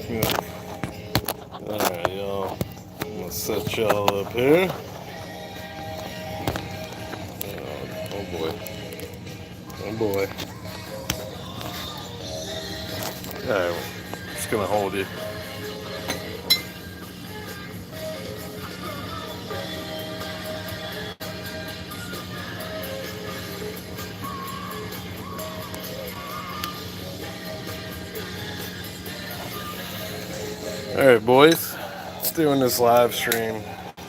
Yeah. Alright, y'all. I'm gonna set y'all up here. Oh boy. Oh boy. Alright, I'm just gonna hold you. Alright, boys. Let's doing this live stream.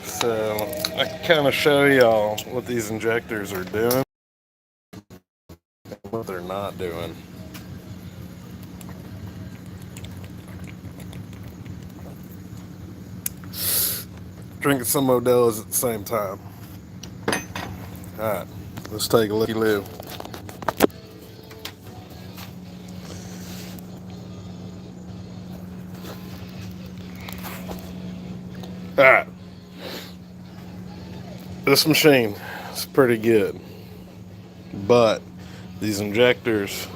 So I can kind of show y'all what these injectors are doing and what they're not doing. Drinking some Modelos at the same time. Alright, let's take a looky-loo. Alright, this machine is pretty good, but these injectors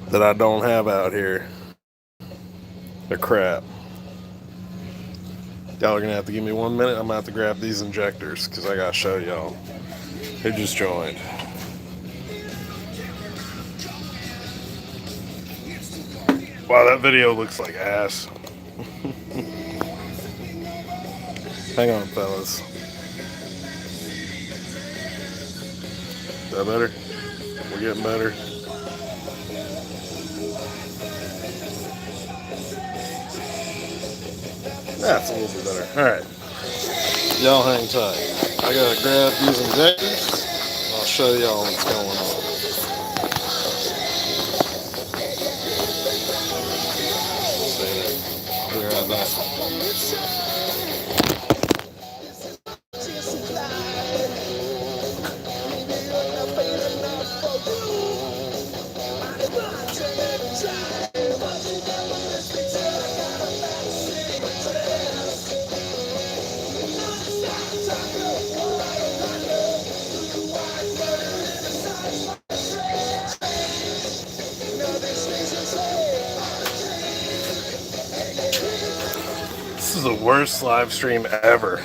that I don't have out here, they're crap. Y'all are gonna have to give me 1 minute. I'm gonna have to grab these injectors because I gotta show y'all who just joined. Wow, that video looks like ass. Hang on, fellas. Is that better? We're getting better. That's a little bit better. Alright. Y'all hang tight. I gotta grab these injectors. I'll show y'all what's going on. Be right back. This is the worst live stream ever.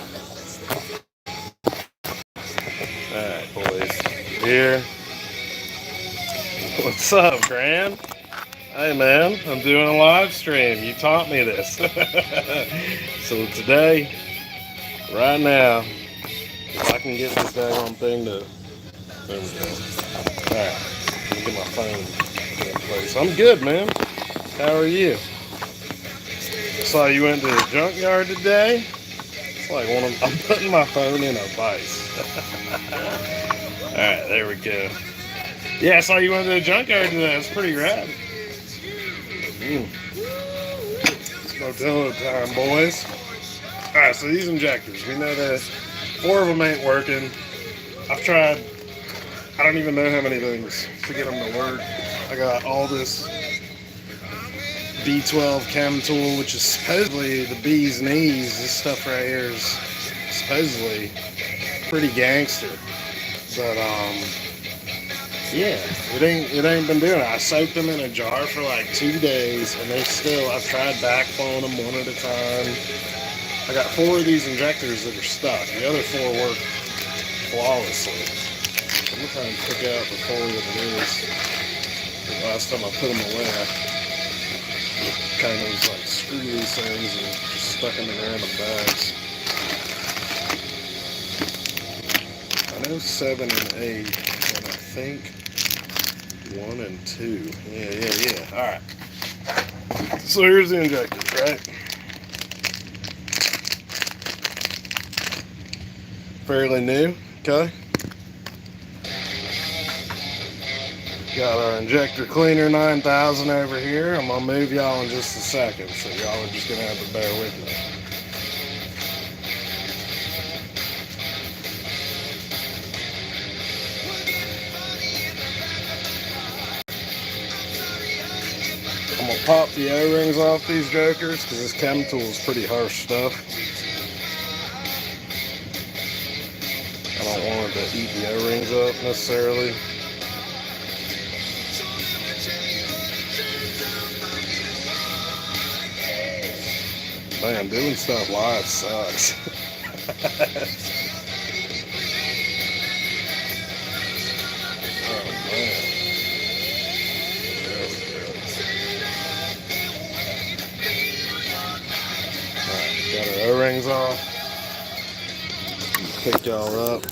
Alright, boys. Here. What's up, Gran? Hey, man. I'm doing a live stream. You taught me this. So today, right now, if I can get this daggone thing to... There we go. Alright. Let me get my phone in place. I'm good, man. How are you? Saw you went to the junkyard today. It's like I'm putting my phone in a vice. Alright, there we go. Yeah, I saw you went to the junkyard today. That's pretty rad. It's Modelo time, boys. Alright, so these injectors, we know that 4 of them ain't working. I've tried, I don't even know how many things to get them to work. I got all this B12 chem tool, which is supposedly the bee's knees. This stuff right here is supposedly pretty gangster, but yeah, it ain't been doing it. I soaked them in a jar for like 2 days, and I've tried backflowing them one at a time. I got 4 of these injectors that are stuck. The other 4 work flawlessly. I'm gonna try and pick out the folio that it is. The last time I put them away, kind of was like screw these things and just stuck them in random bags. I know 7 and 8, and I think 1 and 2. Yeah. Alright. So here's the injectors, right? Fairly new, okay? Got our injector cleaner 9000 over here. I'm gonna move y'all in just a second, so y'all are just gonna have to bear with me. I'm gonna pop the O-rings off these jokers because this chem tool is pretty harsh stuff. I don't want it to eat the O-rings up necessarily. Man, doing stuff live sucks. Oh man. There we go. Alright, got our O-rings off. Pick y'all up.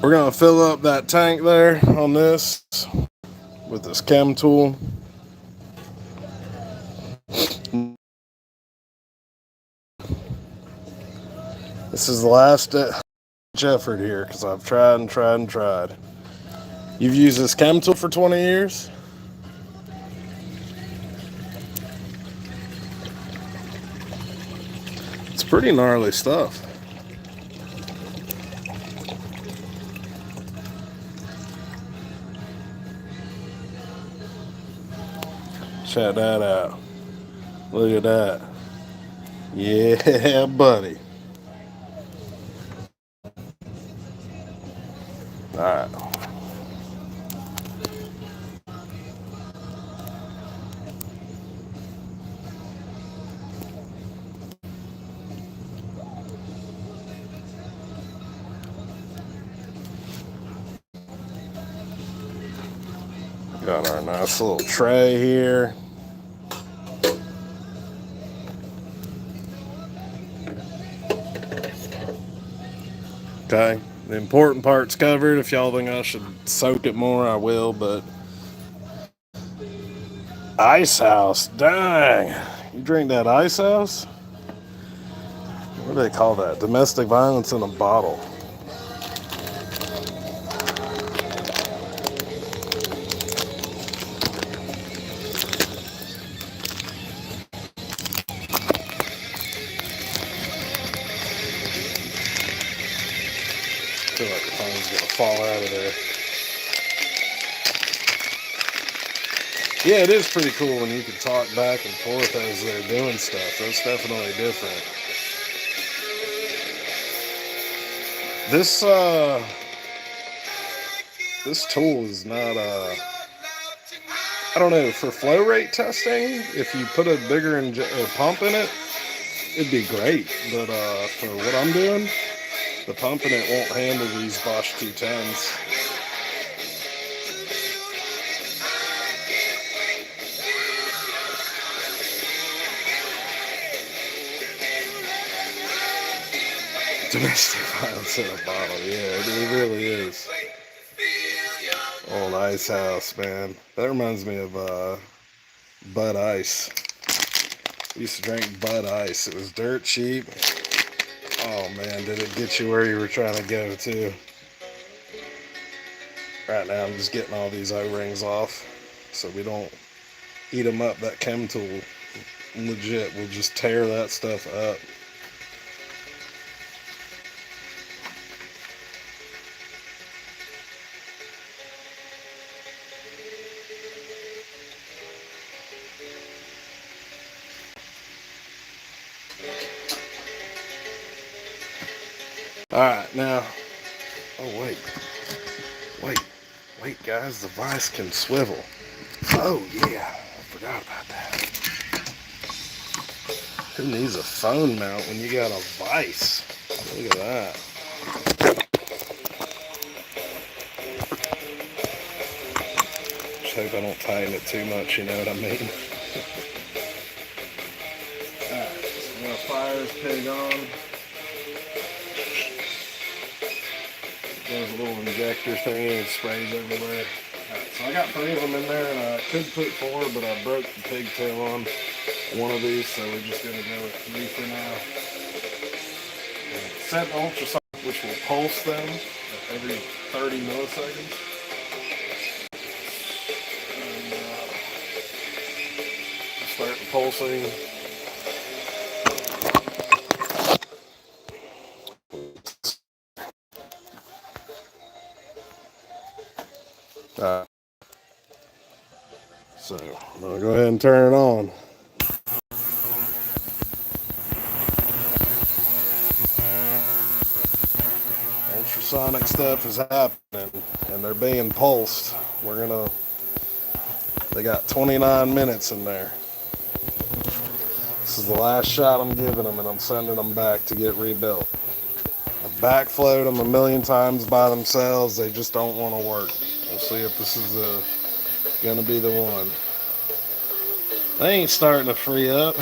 We're gonna fill up that tank there on this with this chem tool. This is the last effort here because I've tried and tried and tried. You've used this chem tool for 20 years? It's pretty gnarly stuff. Check that out. Look at that. Yeah, buddy. Alright. Got our nice little tray here. Okay, the important part's covered. If y'all think I should soak it more, I will, but Ice House, dang. You drink that Ice House? What do they call that? Domestic violence in a bottle. I feel like the phone's gonna fall out of there. Yeah, it is pretty cool when you can talk back and forth as they're doing stuff. That's definitely different. This tool is not I don't know, for flow rate testing, if you put a bigger pump in it, it'd be great. But for what I'm doing, the pump in it won't handle these Bosch 210s. Domestic violence in a bottle, yeah, it really is. Old Ice House, man. That reminds me of Bud Ice. We used to drink Bud Ice. It was dirt cheap. Oh man, did it get you where you were trying to go to? Right now I'm just getting all these O-rings off so we don't eat them up. That chem tool, legit, will just tear that stuff up. Alright, now, oh wait guys, the vise can swivel. Oh yeah, I forgot about that. Who needs a phone mount when you got a vise? Look at that. Just hope I don't tighten it too much, you know what I mean? Alright, I'm gonna fire this pig on. There's a little injector thingy and sprays everywhere. Right, so I got 3 of them in there, and I could put 4, but I broke the pigtail on one of these, so we're just going to go with 3 for now. Set the ultrasonic, which will pulse them every 30 milliseconds. And start the pulsing. So I'm going to go ahead and turn it on. Ultrasonic stuff is happening and they're being pulsed. We're going to They got 29 minutes in there. This is the last shot I'm giving them, and I'm sending them back to get rebuilt. I've backflowed them a million times by themselves. They just don't want to work. We'll see if this is going to be the one. They ain't starting to free up.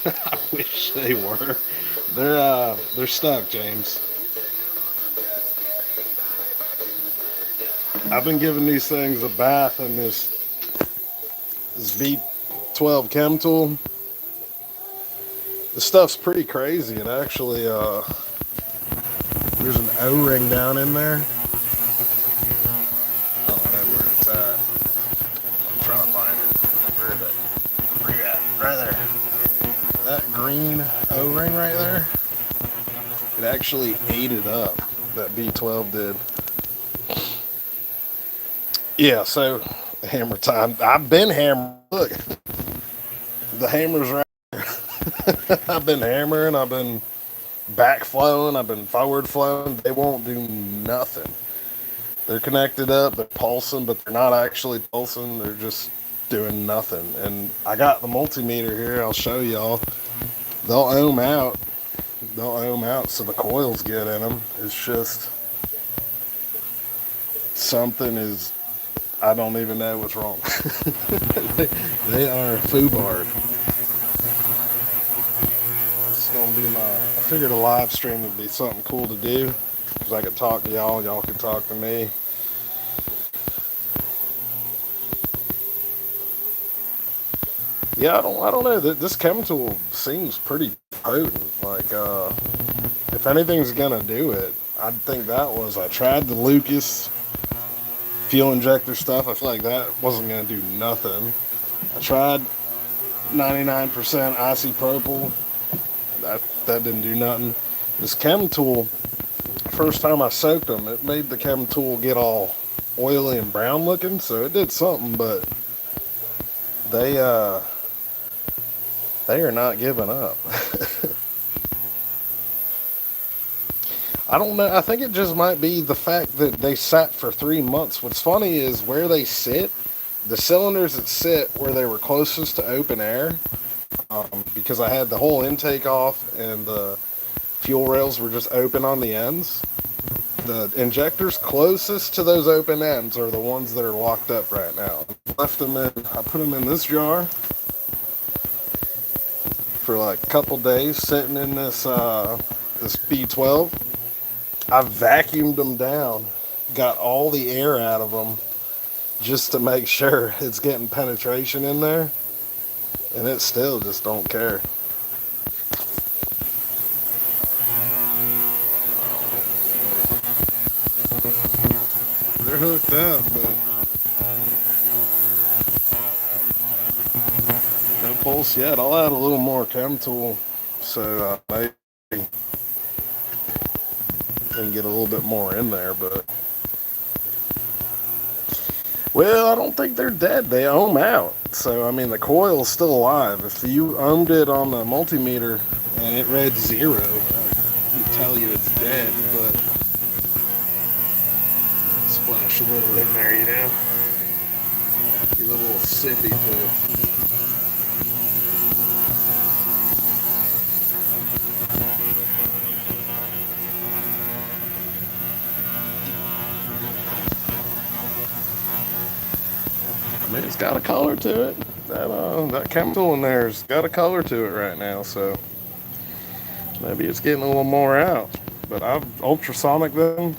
I wish they were. They're stuck, James. I've been giving these things a bath in this B12 chem tool. This stuff's pretty crazy. It actually, there's an O-ring down in there. I don't know where it's at. I'm trying to find it. Where is it? Where you at? Right there. That green O-ring right there. It actually ate it up. That B12 did. Yeah, so hammer time. I've been hammering. Look, the hammer's right there. I've been hammering. I've been backflowing. I've been forward flowing. They won't do nothing. They're connected up. They're pulsing, but they're not actually pulsing. They're just doing nothing. And I got the multimeter here. I'll show y'all. They'll ohm out. They'll ohm out, so the coils get in them. It's just something is. I don't even know what's wrong. they are foobarred. This is gonna be I figured a live stream would be something cool to do, because I could talk to y'all, y'all could talk to me. Yeah, I don't know. This chem tool seems pretty potent. Like, if anything's gonna do it, I'd think that was. I tried the Lucas fuel injector stuff. I feel like that wasn't going to do nothing. I tried 99% isopropyl. That didn't do nothing. This chem tool, first time I soaked them, it made the chem tool get all oily and brown looking, so it did something, but they are not giving up. I don't know. I think it just might be the fact that they sat for 3 months. What's funny is where they sit, the cylinders that sit where they were closest to open air, because I had the whole intake off and the fuel rails were just open on the ends. The injectors closest to those open ends are the ones that are locked up right now. I put them in this jar for like a couple days, sitting in this B12. I vacuumed them down, got all the air out of them just to make sure it's getting penetration in there, and it still just don't care. They're hooked up, but no pulse yet. I'll add a little more chem tool so maybe and get a little bit more in there, but well, I don't think they're dead. They ohm out, so I mean the coil's still alive. If you ohmed it on the multimeter and it read 0, I would tell you it's dead, but splash a little in there, you know, give it a little sippy too. I mean, it's got a color to it. That chemical in there's got a color to it right now, so maybe it's getting a little more out. But I've ultrasonic them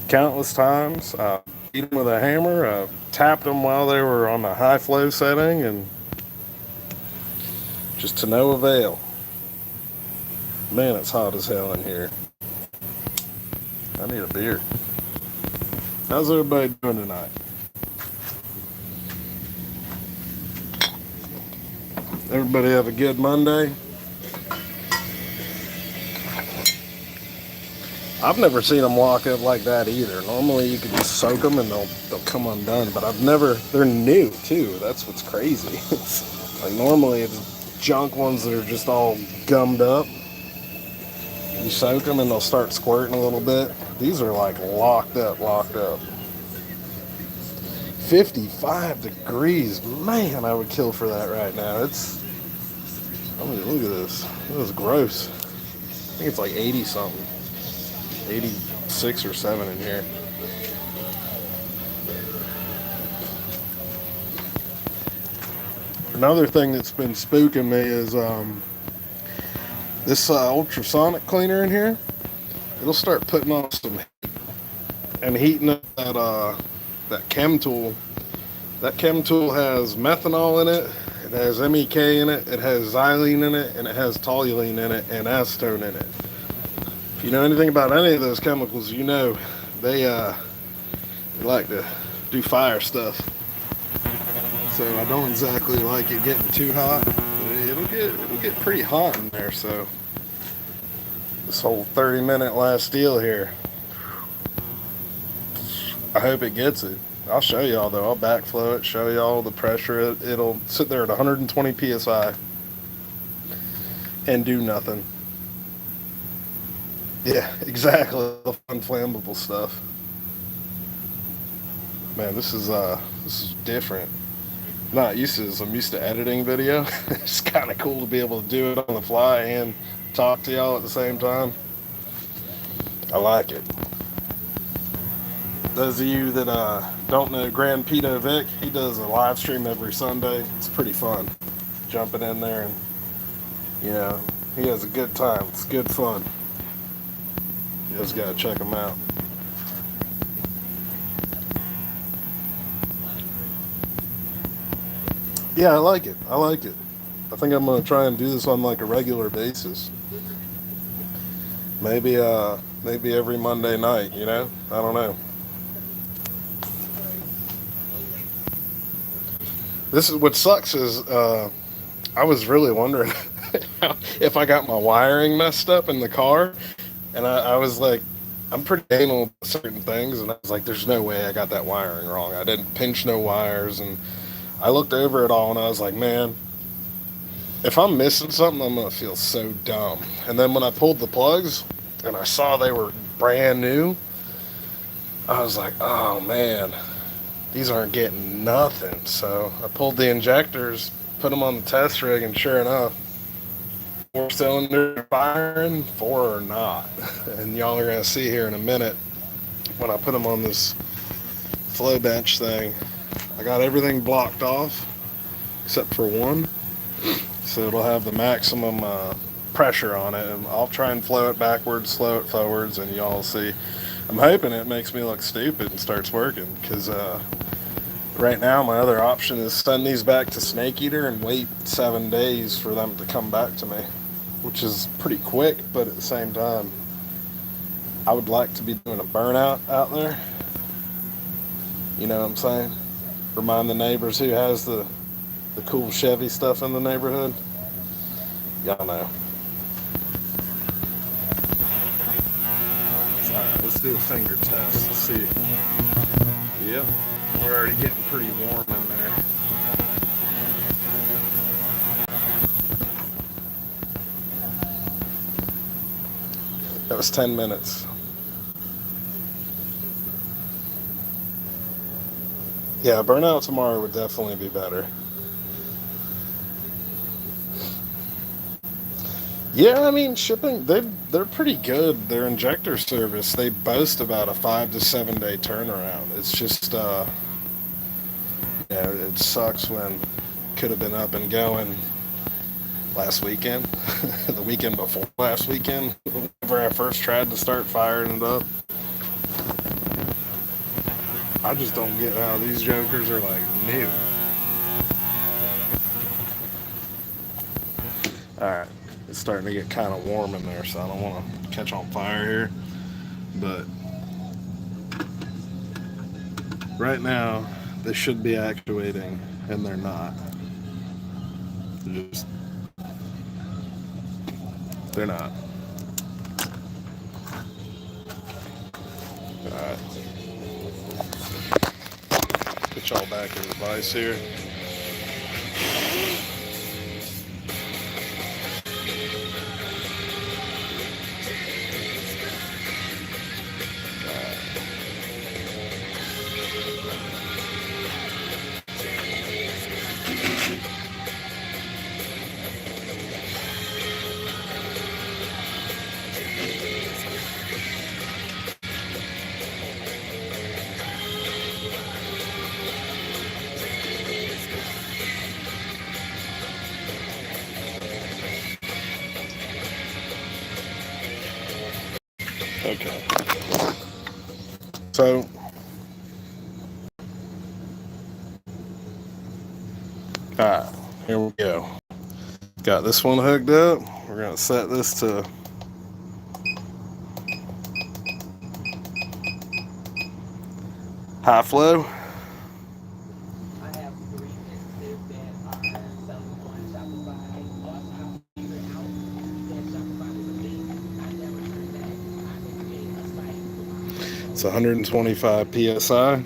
countless times. I beat them with a hammer. I tapped them while they were on the high flow setting, and just to no avail. Man, it's hot as hell in here. I need a beer. How's everybody doing tonight? Everybody have a good Monday. I've never seen them lock up like that either. Normally you can just soak them and they'll come undone, but they're new too. That's what's crazy. Like normally it's junk ones that are just all gummed up. You soak them and they'll start squirting a little bit. These are like locked up. 55 degrees. Man, I would kill for that right now. I mean, look at this. This is gross. I think it's like 80 something. 86 or 7 in here. Another thing that's been spooking me is this ultrasonic cleaner in here. It'll start putting on some heat and heating up that chem tool. That chem tool has methanol in it, it has MEK in it, it has xylene in it, and it has toluene in it, and acetone in it. If you know anything about any of those chemicals, you know they like to do fire stuff. So I don't exactly like it getting too hot, but it'll get pretty hot in there. So this whole 30-minute last deal here, I hope it gets it. I'll show y'all though. I'll backflow it, show y'all the pressure. It'll sit there at 120 psi and do nothing. Yeah, exactly. The flammable stuff. Man, this is different. I'm not used to this. I'm used to editing video. It's kind of cool to be able to do it on the fly and talk to y'all at the same time. I like it. Those of you that don't know Grand Pito Vic, he does a live stream every Sunday. It's pretty fun. Jumping in there and, you know, he has a good time. It's good fun. You just gotta check him out. Yeah, I like it. I like it. I think I'm gonna try and do this on like a regular basis. Maybe every Monday night, you know? I don't know. This is what sucks is I was really wondering if I got my wiring messed up in the car, and I was like, I'm pretty anal with certain things, and I was like, there's no way I got that wiring wrong. I didn't pinch no wires, and I looked over it all, and I was like, man, if I'm missing something, I'm gonna feel so dumb. And then when I pulled the plugs and I saw they were brand new, I was like, oh man, these aren't getting nothing. So I pulled the injectors, put them on the test rig, and sure enough, 4 cylinder firing, 4 are not. And y'all are gonna see here in a minute when I put them on this flow bench thing. I got everything blocked off except for one, so it'll have the maximum pressure on it, and I'll try and flow it backwards, slow it forwards, and y'all see. I'm hoping it makes me look stupid and starts working, because right now my other option is send these back to Snake Eater and wait 7 days for them to come back to me, which is pretty quick, but at the same time I would like to be doing a burnout out there. You know what I'm saying? Remind the neighbors who has the cool Chevy stuff in the neighborhood. Y'all know. Alright, let's do a finger test. Let's see. Yep, we're already getting pretty warm in there. That was 10 minutes. Yeah, burnout tomorrow would definitely be better. Yeah, I mean, shipping, they're pretty good. Their injector service, they boast about a 5 to 7 day turnaround. It's just, it sucks when could have been up and going last weekend, the weekend before last weekend, whenever I first tried to start firing it up. I just don't get how these jokers are like new. Alright, it's starting to get kind of warm in there, so I don't want to catch on fire here. But right now, they should be actuating, and they're not. They're not. Alright. Put y'all back in the vise here. Okay. So alright, here we go. Got this one hooked up. We're gonna set this to high flow. It's 125 psi.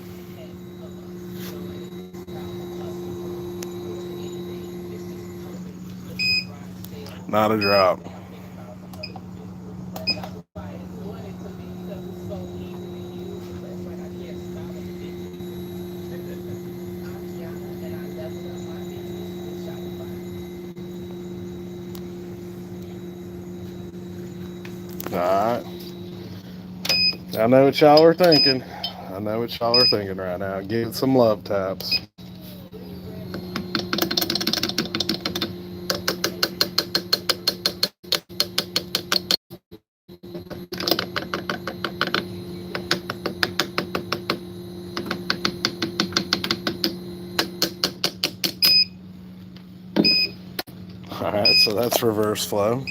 Not a drop. Alright. I know what y'all are thinking. I know what y'all are thinking right now. Give it some love taps. Alright, so that's reverse flow.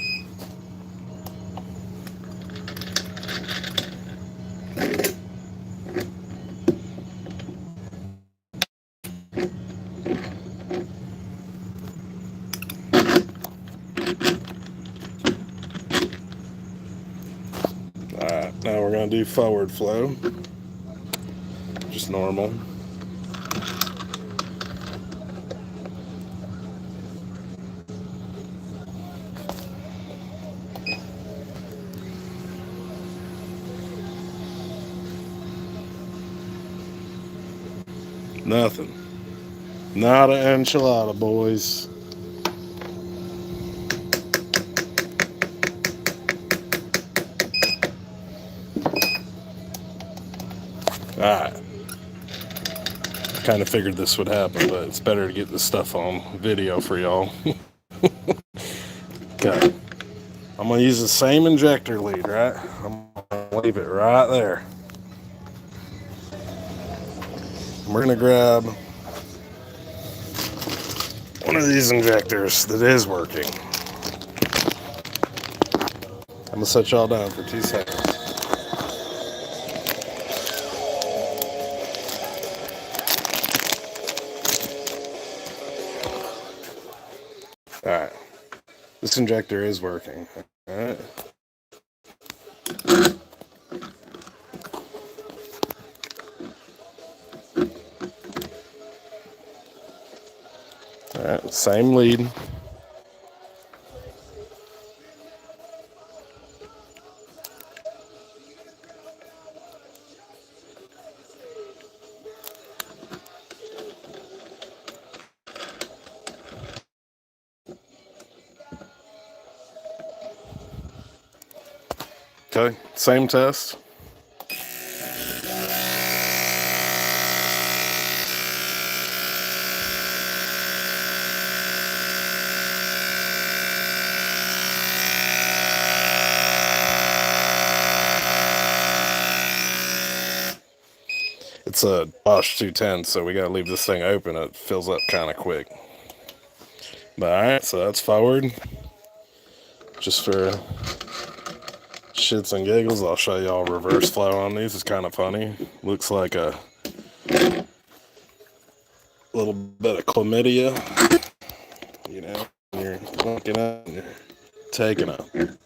Alright, now we're going to do forward flow. Just normal. Nothing. Not an enchilada, boys. Alright. I kind of figured this would happen, but it's better to get this stuff on video for y'all. Okay. I'm going to use the same injector lead, right? I'm going to leave it right there. We're going to grab one of these injectors that is working. I'm going to set y'all down for 2 seconds. Alright. This injector is working. Alright. Alright, same lead. Okay, same test. It's a Bosch 210, so we gotta leave this thing open. It fills up kind of quick. But alright, so that's forward. Just for shits and giggles, I'll show y'all reverse flow on these. It's kind of funny. Looks like a little bit of chlamydia. You know, you're looking at and you're taking a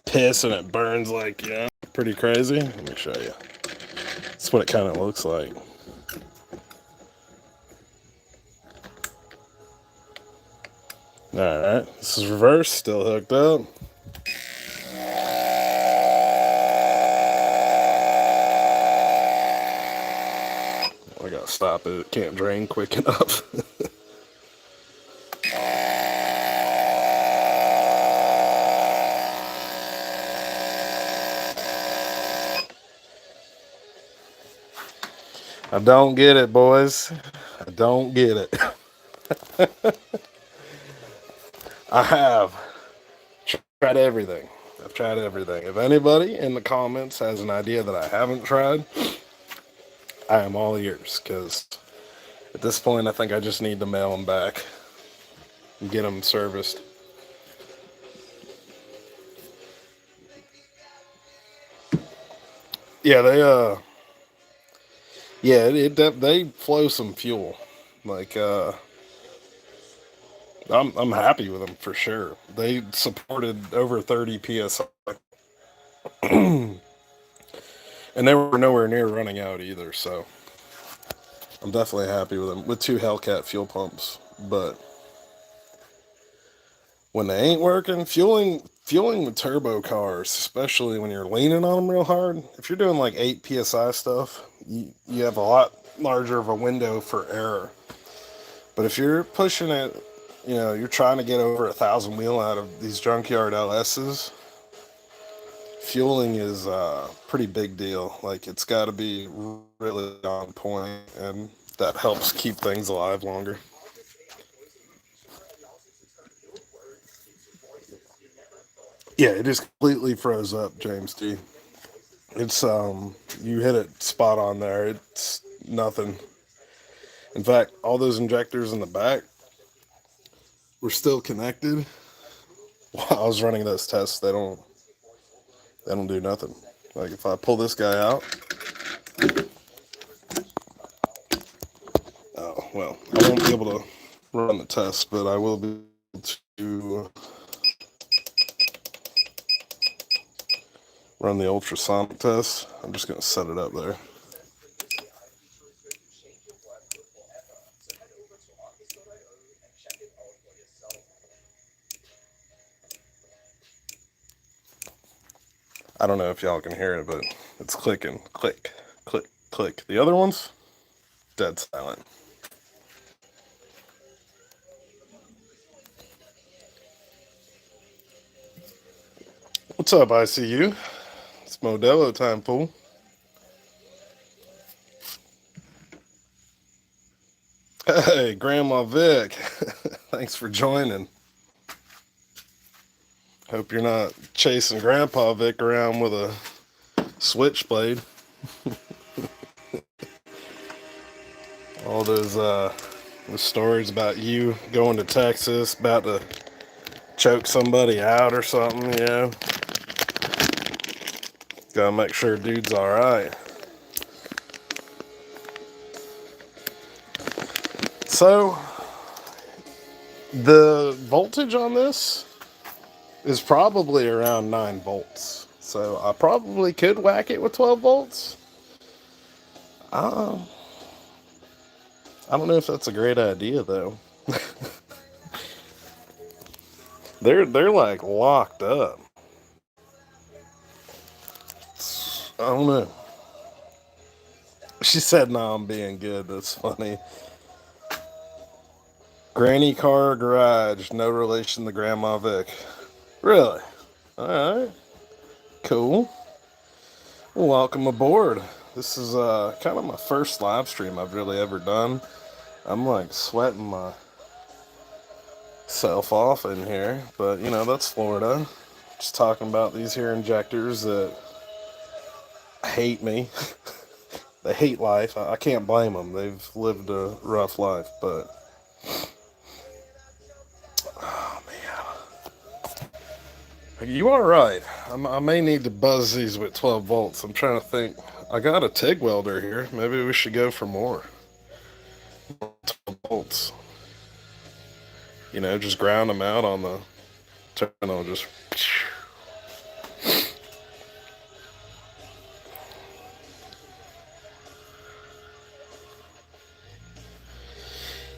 piss and it burns like, you know, pretty crazy. Let me show you. That's what it kind of looks like. Alright, this is reverse, still hooked up. I gotta stop it, it can't drain quick enough. I don't get it, boys. I don't get it. I have tried everything. I've tried everything. If anybody in the comments has an idea that I haven't tried, I am all ears, because at this point I think I just need to mail them back and get them serviced. Yeah, they flow some fuel. Like, I'm happy with them for sure. They supported over 30 psi, and they were nowhere near running out either. So I'm definitely happy with them, with two Hellcat fuel pumps. But when they ain't working, fueling with turbo cars, especially when you're leaning on them real hard, if you're doing like 8 psi stuff, you have a lot larger of a window for error. But if you're pushing it, you're trying to get over 1,000 wheel out of these junkyard LSs, fueling is a pretty big deal. Like, it's got to be really on point, and that helps keep things alive longer. Yeah, it just completely froze up, James D. It's you hit it spot on there. It's nothing. In fact, all those injectors in the back were still connected while I was running those tests. They don't do nothing. Like, if I pull this guy out, oh well, I won't be able to run the test, but I will be able to run the ultrasonic test. I'm just gonna set it up there. I don't know if y'all can hear it, but it's clicking. Click, click, click. The other ones, dead silent. What's up, ICU? It's Modelo time, fool. Hey, Grandma Vic. Thanks for joining. Hope you're not chasing Grandpa Vic around with a switchblade. All those stories about you going to Texas, about to choke somebody out or something, Gotta make sure dude's alright. So, the voltage on this is probably around 9 volts. So, I probably could whack it with 12 volts. I don't know if that's a great idea, though. They're like locked up. I don't know. She said, "No, I'm being good." That's funny. Granny car garage, no relation to Grandma Vic. Really? All right. Cool. Well, welcome aboard. This is kind of my first live stream I've really ever done. I'm like sweating myself off in here, but that's Florida. Just talking about these here injectors that hate me. They hate life. I can't blame them. They've lived a rough life, but oh man, you are right. I may need to buzz these with 12 volts. I'm trying to think. I got a TIG welder here. Maybe we should go for more 12 volts. Just ground them out on the terminal. Just.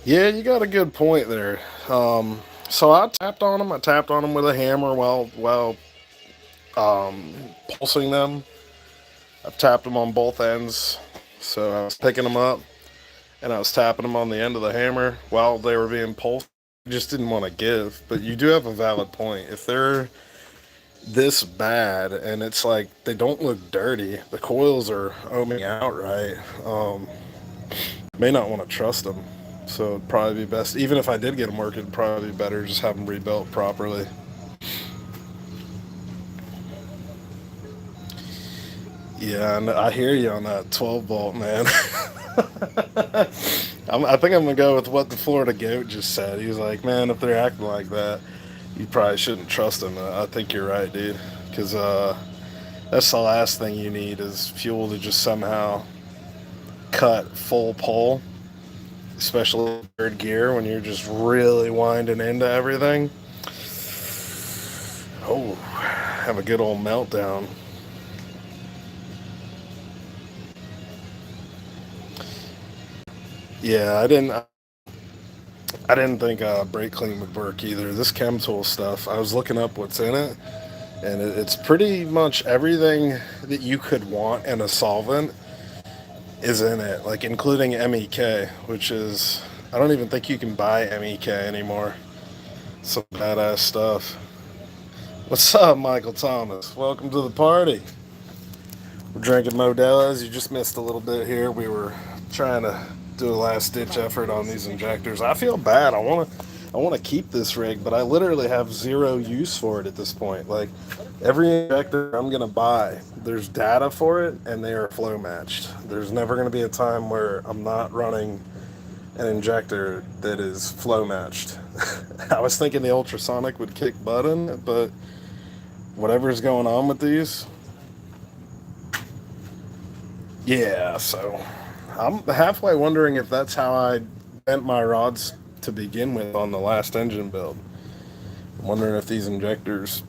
Yeah, you got a good point there. So I tapped on them. I tapped on them with a hammer while pulsing them. I've tapped them on both ends. So I was picking them up and I was tapping them on the end of the hammer while they were being pulsed. I just didn't want to give. But you do have a valid point. If they're this bad and it's like they don't look dirty, the coils are ohming out right, may not want to trust them. So it'd probably be best, even if I did get them working, it'd probably be better just have them rebuilt properly. Yeah, and I hear you on that 12 volt, man. I think I'm gonna go with what the Florida goat just said. He was like, "Man, if they're acting like that, you probably shouldn't trust them." I think you're right, dude. Because that's the last thing you need is fuel to just somehow cut full pull, especially third gear when you're just really winding into everything. Oh, have a good old meltdown. Yeah, I didn't think brake clean would work either. This chem tool stuff, I was looking up what's in it, and it's pretty much everything that you could want in a solvent is in it, like including MEK, which is, I don't even think you can buy MEK anymore. Some badass stuff. What's up, Michael Thomas? Welcome to the party. We're drinking Modelos. You just missed a little bit here. We were trying to do a last ditch effort on these injectors. I feel bad. I want to keep this rig, but I literally have zero use for it at this point. Like every injector I'm gonna buy, there's data for it, and they are flow matched. There's never gonna be a time where I'm not running an injector that is flow matched. I was thinking the ultrasonic would kick butt in it, but whatever's going on with these, yeah. So I'm halfway wondering if that's how I bent my rods to begin with on the last engine build. I'm wondering if these injectors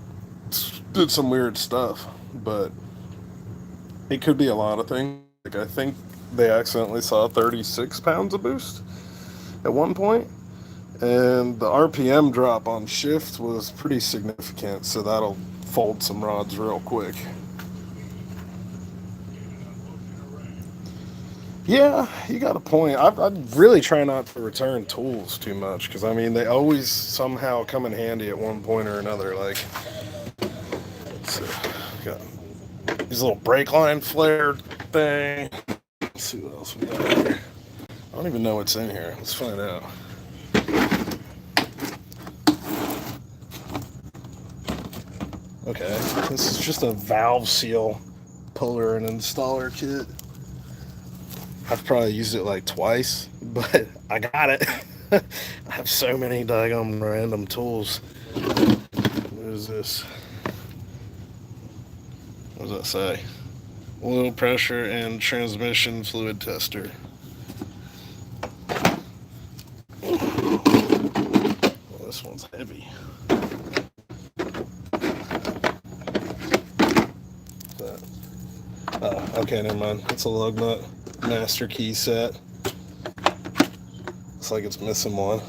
did some weird stuff, but it could be a lot of things. Like I think they accidentally saw 36 pounds of boost at one point, and the RPM drop on shift was pretty significant, so that'll fold some rods real quick. Yeah, you got a point. I really try not to return tools too much because I mean they always somehow come in handy at one point or another. Like, so, got these little brake line flare thing. Let's see what else we got here. I don't even know what's in here. Let's find out. Okay, this is just a valve seal puller and installer kit. I've probably used it like twice, but I got it. I have so many daggum random tools. What is this? What does that say? Oil pressure and transmission fluid tester. Well, this one's heavy. Oh, okay, never mind. It's a lug nut master key set. Looks like it's missing one.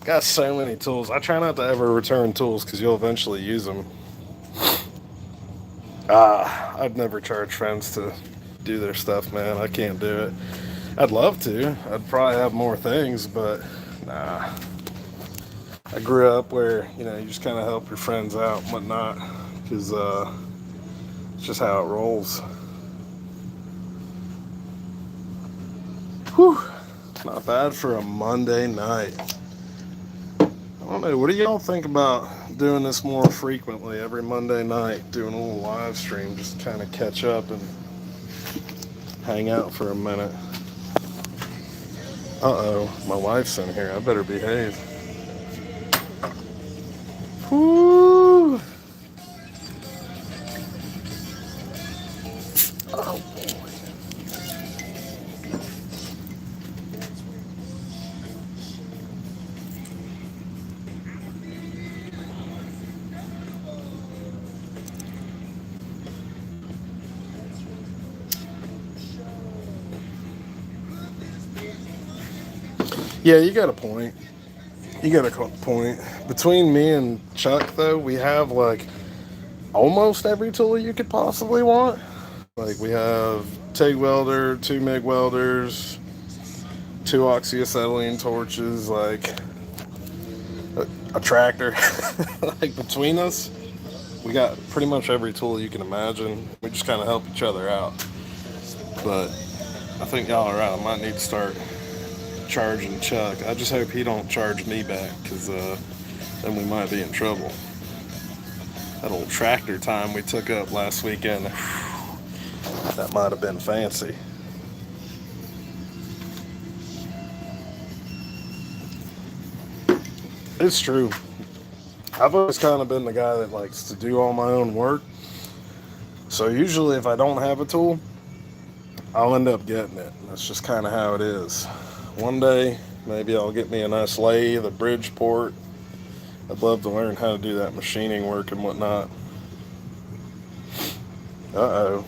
Got so many tools. I try not to ever return tools because you'll eventually use them. I'd never charge friends to do their stuff, man. I can't do it. I'd love to. I'd probably have more things, but nah. I grew up where, you just kind of help your friends out and whatnot because it's just how it rolls. Whew. Not bad for a Monday night. I don't know. What do y'all think about doing this more frequently every Monday night? Doing a little live stream, just kind of catch up and hang out for a minute. Uh-oh, my wife's in here. I better behave. Whoo! Oh, boy. Yeah, you got a point. You got a point. Between me and Chuck, though, we have like almost every tool you could possibly want. Like we have TIG welder, two MIG welders, two oxyacetylene torches, like a tractor. Like between us, we got pretty much every tool you can imagine. We just kind of help each other out. But I think y'all are right. I might need to start charging Chuck. I just hope he don't charge me back, because then we might be in trouble. That old tractor time we took up last weekend, that might have been fancy. It's true. I've always kind of been the guy that likes to do all my own work. So usually if I don't have a tool, I'll end up getting it. That's just kind of how it is. One day, maybe I'll get me a nice lathe, a Bridgeport. I'd love to learn how to do that machining work and whatnot. Uh-oh.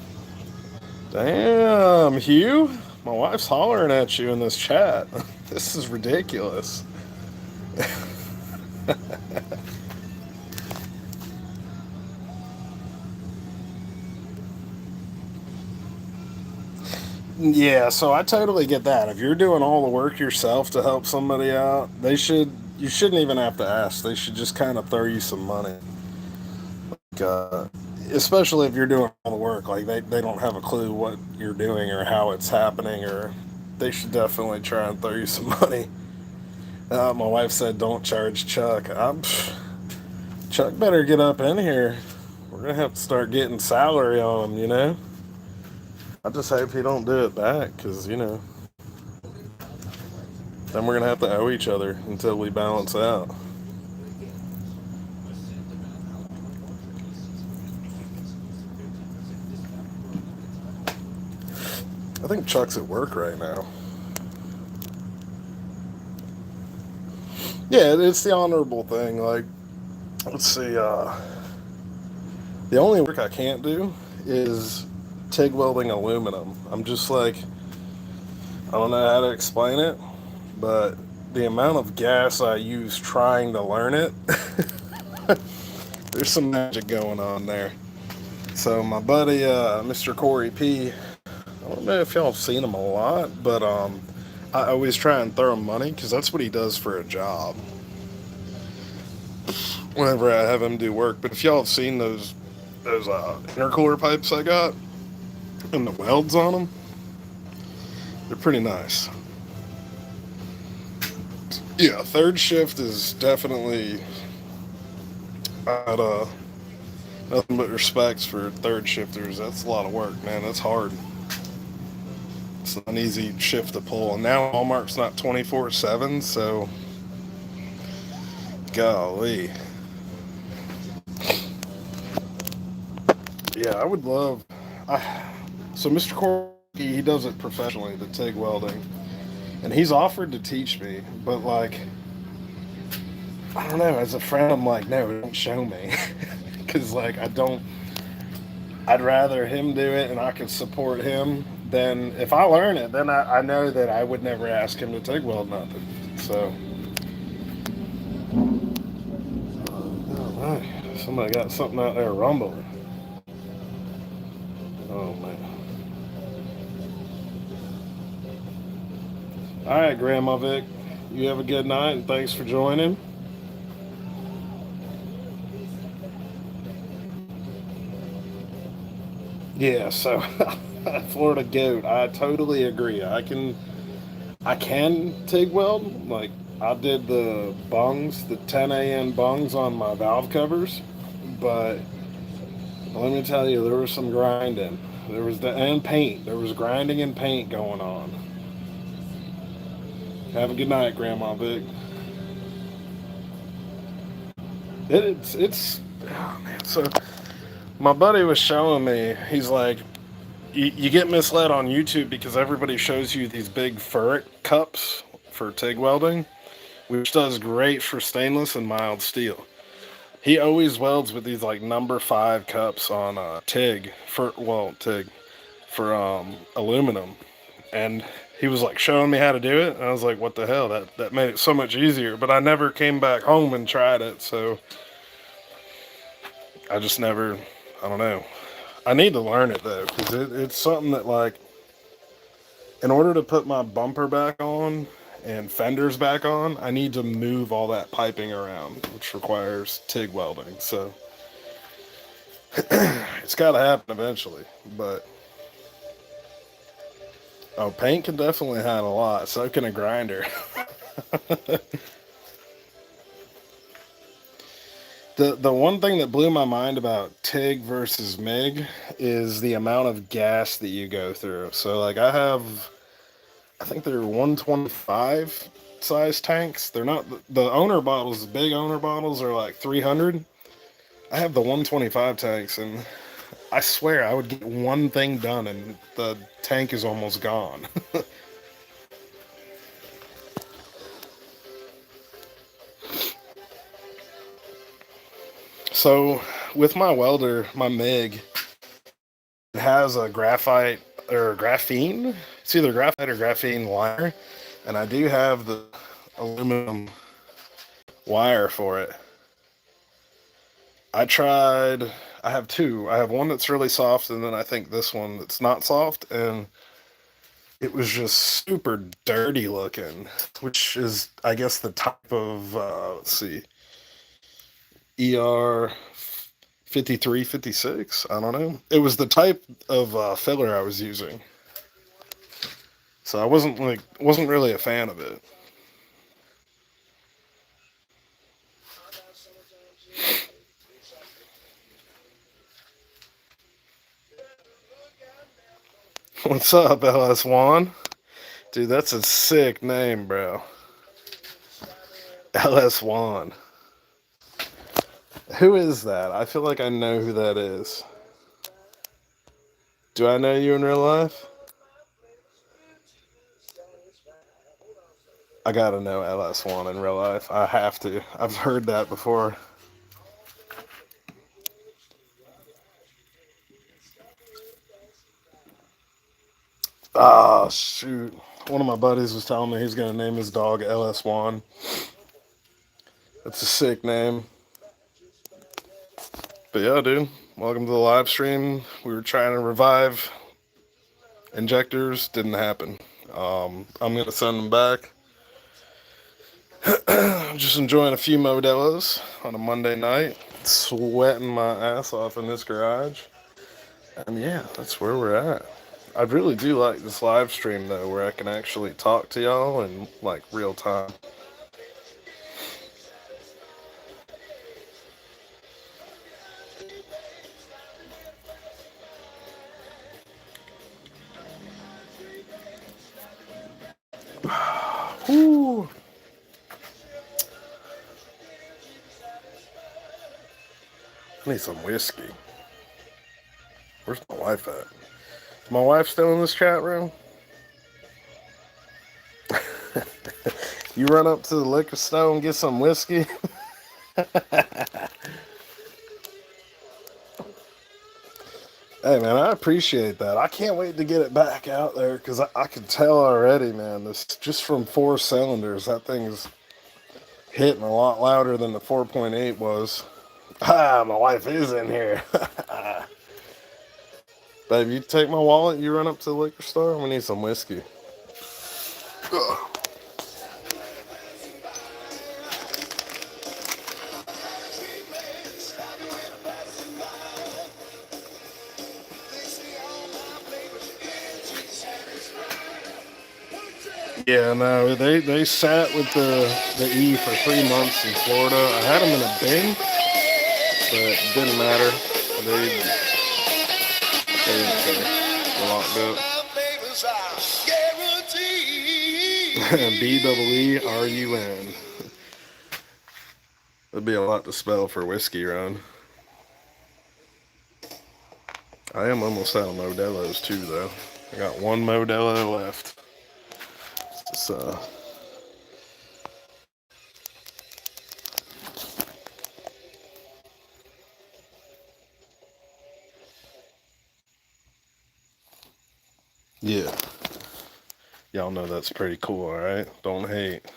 Damn, Hugh. My wife's hollering at you in this chat. This is ridiculous. Yeah, so I totally get that. If you're doing all the work yourself to help somebody out, you shouldn't even have to ask. They should just kind of throw you some money. Like, especially if you're doing all the work. Like, they don't have a clue what you're doing or how it's happening, or they should definitely try and throw you some money. My wife said, don't charge Chuck. Chuck better get up in here. We're going to have to start getting salary on him, you know? I just hope he don't do it back, because, you know, then we're going to have to owe each other until we balance out. I think Chuck's at work right now. Yeah, it's the honorable thing. Like, let's see, the only work I can't do is TIG welding aluminum. I'm just like, I don't know how to explain it, but the amount of gas I use trying to learn it, there's some magic going on there. So my buddy, Mr. Cory P, I don't know if y'all have seen him a lot, but I always try and throw him money because that's what he does for a job whenever I have him do work. But if y'all have seen those intercooler pipes I got and the welds on them, they're pretty nice. Yeah, third shift is definitely nothing but respects for third shifters. That's a lot of work, man. That's hard. It's not an easy shift to pull. And now Walmart's not 24/7, so golly. Yeah, I would love. So Mr. Corey, he does it professionally, the TIG welding, and he's offered to teach me, but like, I don't know. As a friend, I'm like, no, don't show me, because like I don't. I'd rather him do it, and I can support him. Then if I learn it, then I know that I would never ask him to TIG weld nothing. So, oh my, somebody got something out there rumbling. Oh man. All right, Grandma Vic, you have a good night, and thanks for joining. Yeah, so Florida goat, I totally agree. I can TIG weld. Like, I did the bungs, the 10 AN bungs on my valve covers, but let me tell you, there was some grinding. And paint. There was grinding and paint going on. Have a good night, Grandma Vic. It's oh man. So my buddy was showing me. He's like, you get misled on YouTube because everybody shows you these big ferric cups for TIG welding, which does great for stainless and mild steel. He always welds with these like number 5 cups on TIG for aluminum, and he was like showing me how to do it, and I was like, what the hell? That made it so much easier. But I never came back home and tried it, so I just never. I don't know. I need to learn it though, because it's something that, like, in order to put my bumper back on and fenders back on, I need to move all that piping around, which requires TIG welding. So it's got to happen eventually. But oh, paint can definitely hide a lot. So can a grinder. The one thing that blew my mind about TIG versus MIG is the amount of gas that you go through. So like I think they're 125 size tanks. They're not the owner bottles, the big owner bottles are like 300. I have the 125 tanks, and I swear I would get one thing done and the tank is almost gone. So with my welder, my MIG, it has a graphite or graphene. It's either graphite or graphene wire, and I do have the aluminum wire for it. I tried. I have two. I have one that's really soft, and then I think this one that's not soft, and it was just super dirty looking, which is, I guess, the type of let's see, ER 53, 56. I don't know. It was the type of filler I was using, so I wasn't really a fan of it. What's up, LS1? Dude, that's a sick name, bro. LS1. Who is that? I feel like I know who that is. Do I know you in real life? I gotta know LS1 in real life. I have to. I've heard that before. Oh, shoot. One of my buddies was telling me he's gonna name his dog LS1. That's a sick name. But yeah, dude. Welcome to the live stream. We were trying to revive injectors. Didn't happen. I'm gonna send them back. Just enjoying a few Modelos on a Monday night. Sweating my ass off in this garage. And yeah, that's where we're at. I really do like this live stream though, where I can actually talk to y'all in like real time. Ooh. I need some whiskey. Where's my wife at? Is my wife still in this chat room? You run up to the liquor store and get some whiskey? Hey man, I appreciate that. I can't wait to get it back out there because I can tell already, man. This just from 4 cylinders, that thing's hitting a lot louder than the 4.8 was. Ah, my wife is in here. Babe, you take my wallet, you run up to the liquor store, we need some whiskey. Ugh. Yeah, no, they sat with the E for 3 months in Florida. I had them in a bin, but it didn't matter. They didn't care. They locked up. BEERUN. That'd be a lot to spell for whiskey run. I am almost out of Modelos too, though. I got one Modelo left. So. Yeah. Y'all know that's pretty cool, alright? Don't hate.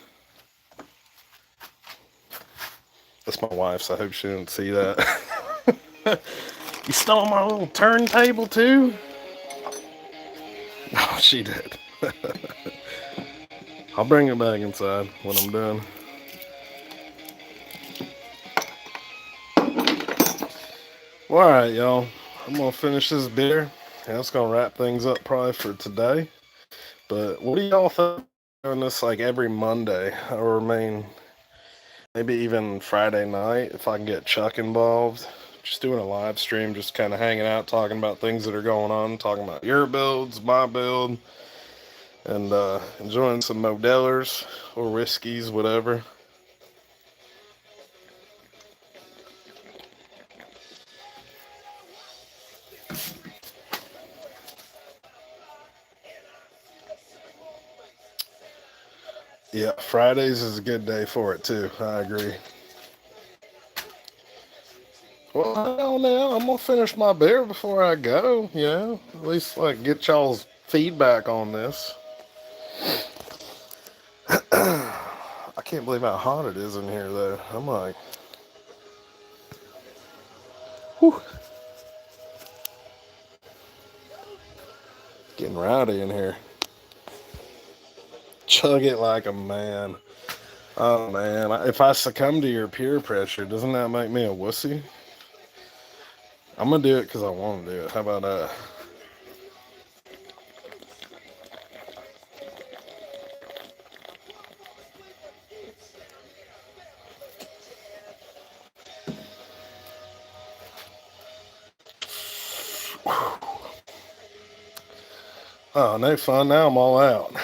That's my wife's. I hope she didn't see that. You stole my little turntable too? Oh, she did. I'll bring it back inside when I'm done. Well, alright, y'all. I'm going to finish this beer. And that's going to wrap things up probably for today. But what do y'all think of doing this like every Monday? I remain maybe even Friday night if I can get Chuck involved. Just doing a live stream, just kind of hanging out, talking about things that are going on, talking about your builds, my build, and enjoying some Modelos or whiskeys, whatever. Yeah, Fridays is a good day for it too. I agree. Well, hell now, I'm gonna finish my beer before I go. You know, at least like get y'all's feedback on this. I can't believe how hot it is in here, though. I'm like, whew, getting rowdy in here. Chug it like a man. Oh man, if I succumb to your peer pressure, doesn't that make me a wussy? I'm gonna do it because I want to do it. How about that? Oh, no fun. Now I'm all out.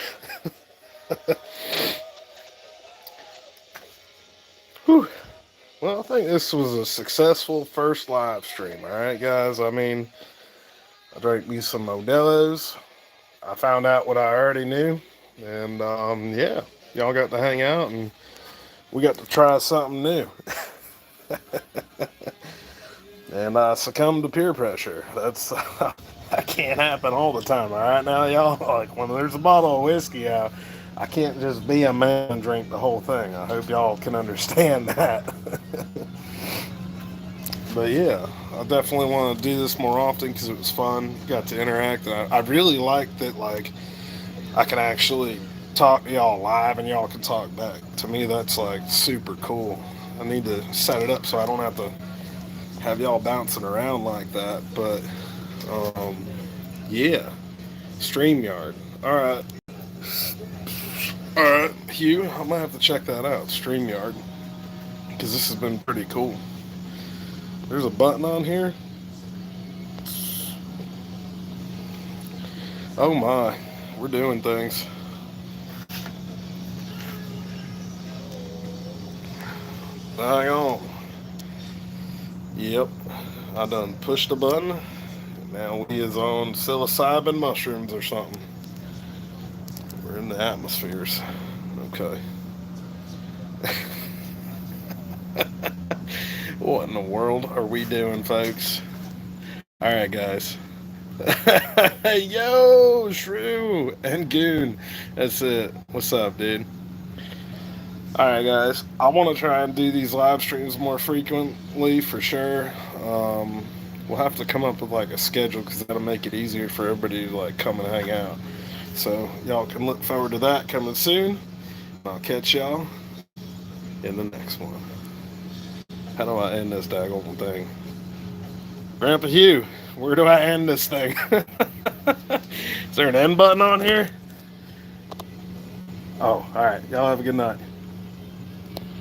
Whew. Well, I think this was a successful first live stream. All right, guys. I mean, I drank me some Modelos. I found out what I already knew. And yeah, y'all got to hang out and we got to try something new. And I succumbed to peer pressure. That's that can't happen all the time. All right, now y'all, like when there's a bottle of whiskey out, I can't just be a man and drink the whole thing. I hope y'all can understand that. But yeah, I definitely want to do this more often because it was fun. Got to interact, and I really like that. Like I can actually talk to y'all live, and y'all can talk back. To me, that's like super cool. I need to set it up so I don't have to have y'all bouncing around like that. But yeah, StreamYard. All right, Hugh. I'm gonna have to check that out, StreamYard, because this has been pretty cool. There's a button on here. Oh my, we're doing things. Hang on. Yep, I done pushed the button. Now we is on psilocybin mushrooms or something. We're in the atmospheres. Okay. What in the world are we doing, folks? All right, guys. Yo, Shrew and Goon. That's it. What's up, dude? Alright, guys. I want to try and do these live streams more frequently for sure. We'll have to come up with like a schedule because that'll make it easier for everybody to like come and hang out. So, y'all can look forward to that coming soon. I'll catch y'all in the next one. How do I end this daggone thing? Grandpa Hugh, where do I end this thing? Is there an end button on here? Oh, alright. Y'all have a good night.